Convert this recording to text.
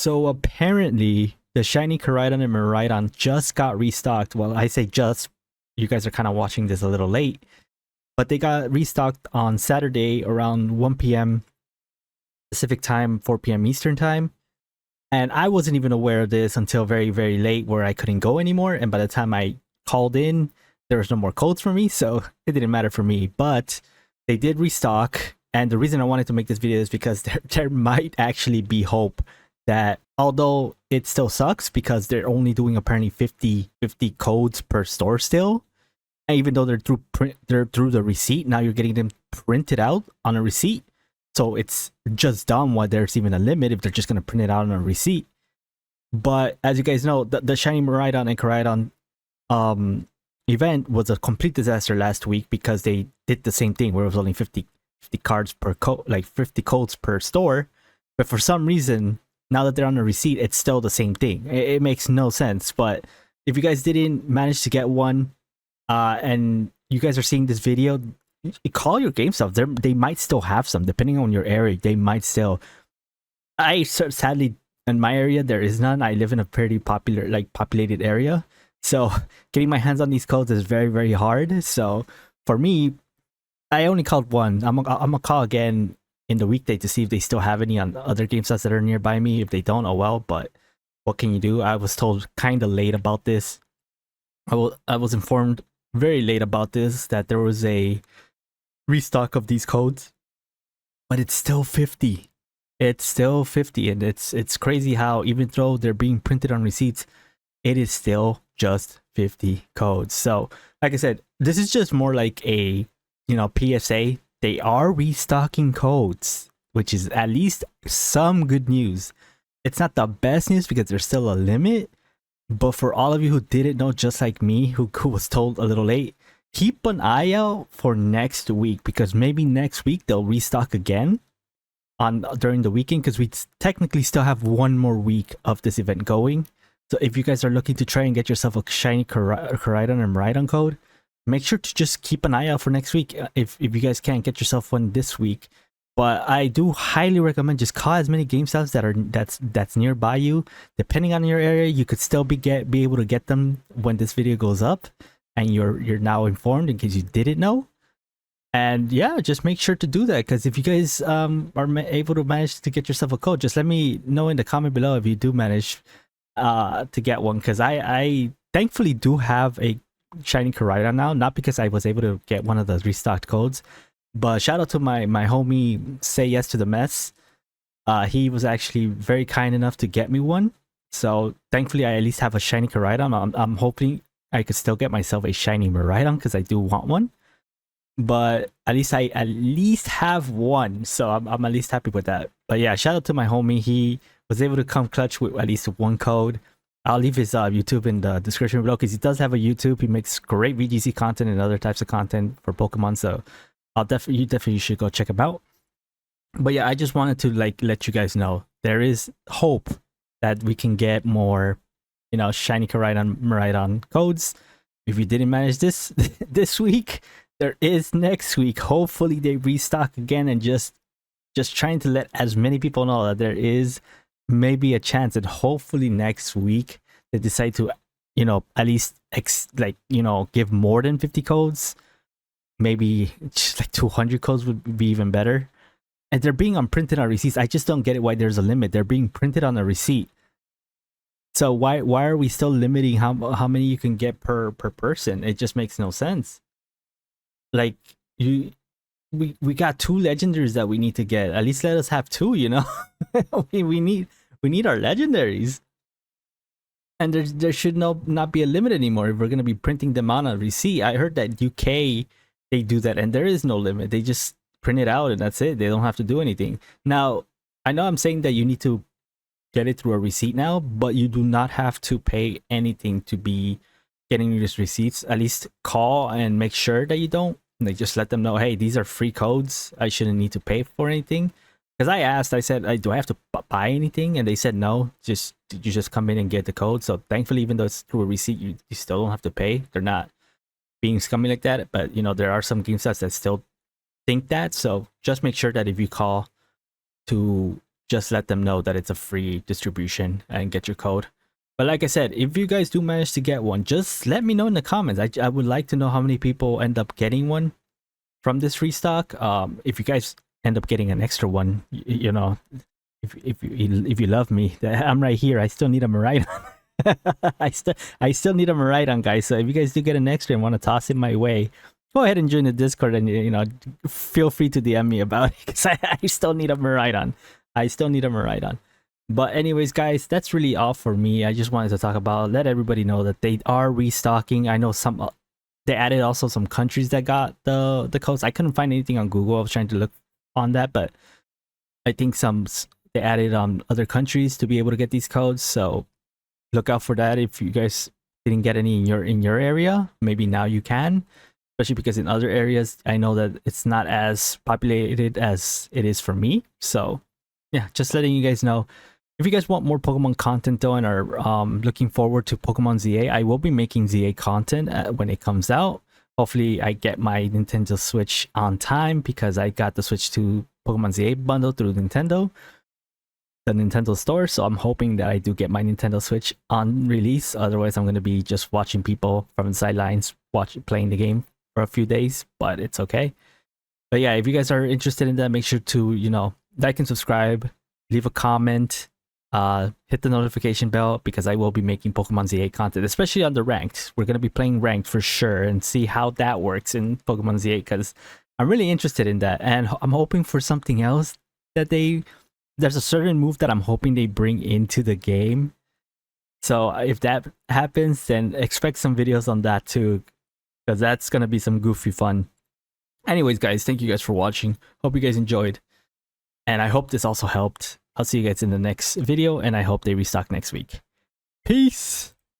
So apparently, the Shiny Koraidon and Miraidon just got restocked. Well, I say just. You guys are kind of watching this a little late, but they got restocked on Saturday around 1 p.m. Pacific time, 4 p.m. Eastern time. And I wasn't even aware of this until very, very late, where I couldn't go anymore. And by the time I called in, there was no more codes for me, so it didn't matter for me. But they did restock, and the reason I wanted to make this video is because there might actually be hope that, although it still sucks because they're only doing apparently 50 codes per store still, and even though they're through the receipt, now you're getting them printed out on a receipt. So it's just dumb why there's even a limit if they're just going to print it out on a receipt. But as you guys know, the Shiny Miraidon and Koraidon event was a complete disaster last week because they did the same thing where it was only 50 cards per code, like 50 codes per store. But for some reason, now that they're on a receipt, it's still the same thing. It makes no sense. But if you guys didn't manage to get one, and you guys are seeing this video, call your GameStop. They might still have some, depending on your area. They might still. Sadly, in my area, there is none. I live in a pretty populated area, so getting my hands on these codes is very, very hard. So for me, I only called one. I'm gonna call again in the weekday to see if they still have any on other GameStops that are nearby me. If they don't, oh well. But what can you do? I was told kind of late about this. I was informed very late about this, that there was a restock of these codes, but it's still 50. It's still 50, and it's crazy how even though they're being printed on receipts, it is still just 50 codes. So like I said, this is just more like a PSA. They are restocking codes, which is at least some good news. It's not the best news because there's still a limit, but for all of you who didn't know, just like me, who was told a little late, keep an eye out for next week, because maybe next week they'll restock again during the weekend, because we technically still have one more week of this event going. So if you guys are looking to try and get yourself a Shiny Koraidon and Miraidon code, make sure to just keep an eye out for next week. If you guys can't get yourself one this week, but I do highly recommend just call as many GameStops that's nearby you. Depending on your area, you could still be able to get them when this video goes up, and you're now informed in case you didn't know. And yeah, just make sure to do that, because if you guys are able to manage to get yourself a code, just let me know in the comment below if you do manage to get one, because I thankfully do have a Shiny Koraidon now, not because I was able to get one of the restocked codes, but shout out to my homie Say Yes to the Mess. He was actually very kind enough to get me one, so thankfully I at least have a Shiny Koraidon. I'm hoping I could still get myself a Shiny Miraidon, because I do want one, but at least I have one, so I'm at least happy with that. But yeah, shout out to my homie. He was able to come clutch with at least one code. I'll leave his YouTube in the description below, because he does have a YouTube. He makes great VGC content and other types of content for Pokemon, so you definitely should go check him out. But yeah, I just wanted to let you guys know there is hope that we can get more Shiny Koraidon Miraidon codes. If you didn't manage this this week, there is next week. Hopefully they restock again, and just trying to let as many people know that there is maybe a chance that hopefully next week they decide to at least give more than 50 codes. Maybe just like 200 codes would be even better. And they're being printed on receipts. I just don't get it why there's a limit. They're being printed on a receipt, so why are we still limiting how many you can get per person? It just makes no sense. Like, we got 2 legendaries that we need to get. At least let us have 2, we need our legendaries. And there should not be a limit anymore if we're going to be printing them on a receipt. I heard that UK, they do that, and there is no limit. They just print it out and that's it. They don't have to do anything. Now, I know I'm saying that you need to get it through a receipt now, but you do not have to pay anything to be getting these receipts. At least call and make sure that you don't. Like, just let them know, hey, these are free codes. I shouldn't need to pay for anything. Because I said, do I have to buy anything? And they said no, you just come in and get the code. So thankfully, even though it's through a receipt, you still don't have to pay. They're not being scummy like that. But there are some GameStops that still think that. So just make sure that if you call to just let them know that it's a free distribution and get your code. But like I said, if you guys do manage to get one, just let me know in the comments. I would like to know how many people end up getting one from this restock. If you guys end up getting an extra one, you know, if you love me, I'm right here. I still need a Miraidon. I still need a Miraidon, guys. So if you guys do get an extra and want to toss it my way, go ahead and join the Discord, and you know, feel free to DM me about it, because I still need a Miraidon. I still need a Miraidon. But anyways, guys, that's really all for me. I just wanted to talk about, let everybody know that they are restocking. I know some they added also some countries that got the codes. I couldn't find anything on Google. I was trying to look on that, but I think they added other countries to be able to get these codes. So look out for that. If you guys didn't get any in your area, maybe now you can. Especially because in other areas, I know that it's not as populated as it is for me. So yeah, just letting you guys know. If you guys want more Pokemon content though, and are looking forward to Pokemon ZA, I will be making ZA content when it comes out. Hopefully I get my Nintendo Switch on time, because I got the Switch 2 Pokemon ZA bundle through the Nintendo store. So I'm hoping that I do get my Nintendo Switch on release. Otherwise, I'm going to be just watching people from the sidelines playing the game for a few days, but it's okay. But yeah, if you guys are interested in that, make sure to, you know, like and subscribe, leave a comment, hit the notification bell, because I will be making Pokemon ZA content, especially on the ranked. We're going to be playing ranked for sure and see how that works in Pokemon ZA, because I'm really interested in that. And I'm hoping for something else that there's a certain move that I'm hoping they bring into the game. So if that happens, then expect some videos on that too, because that's going to be some goofy fun. Anyways, guys, thank you guys for watching. Hope you guys enjoyed. And I hope this also helped. I'll see you guys in the next video, and I hope they restock next week. Peace!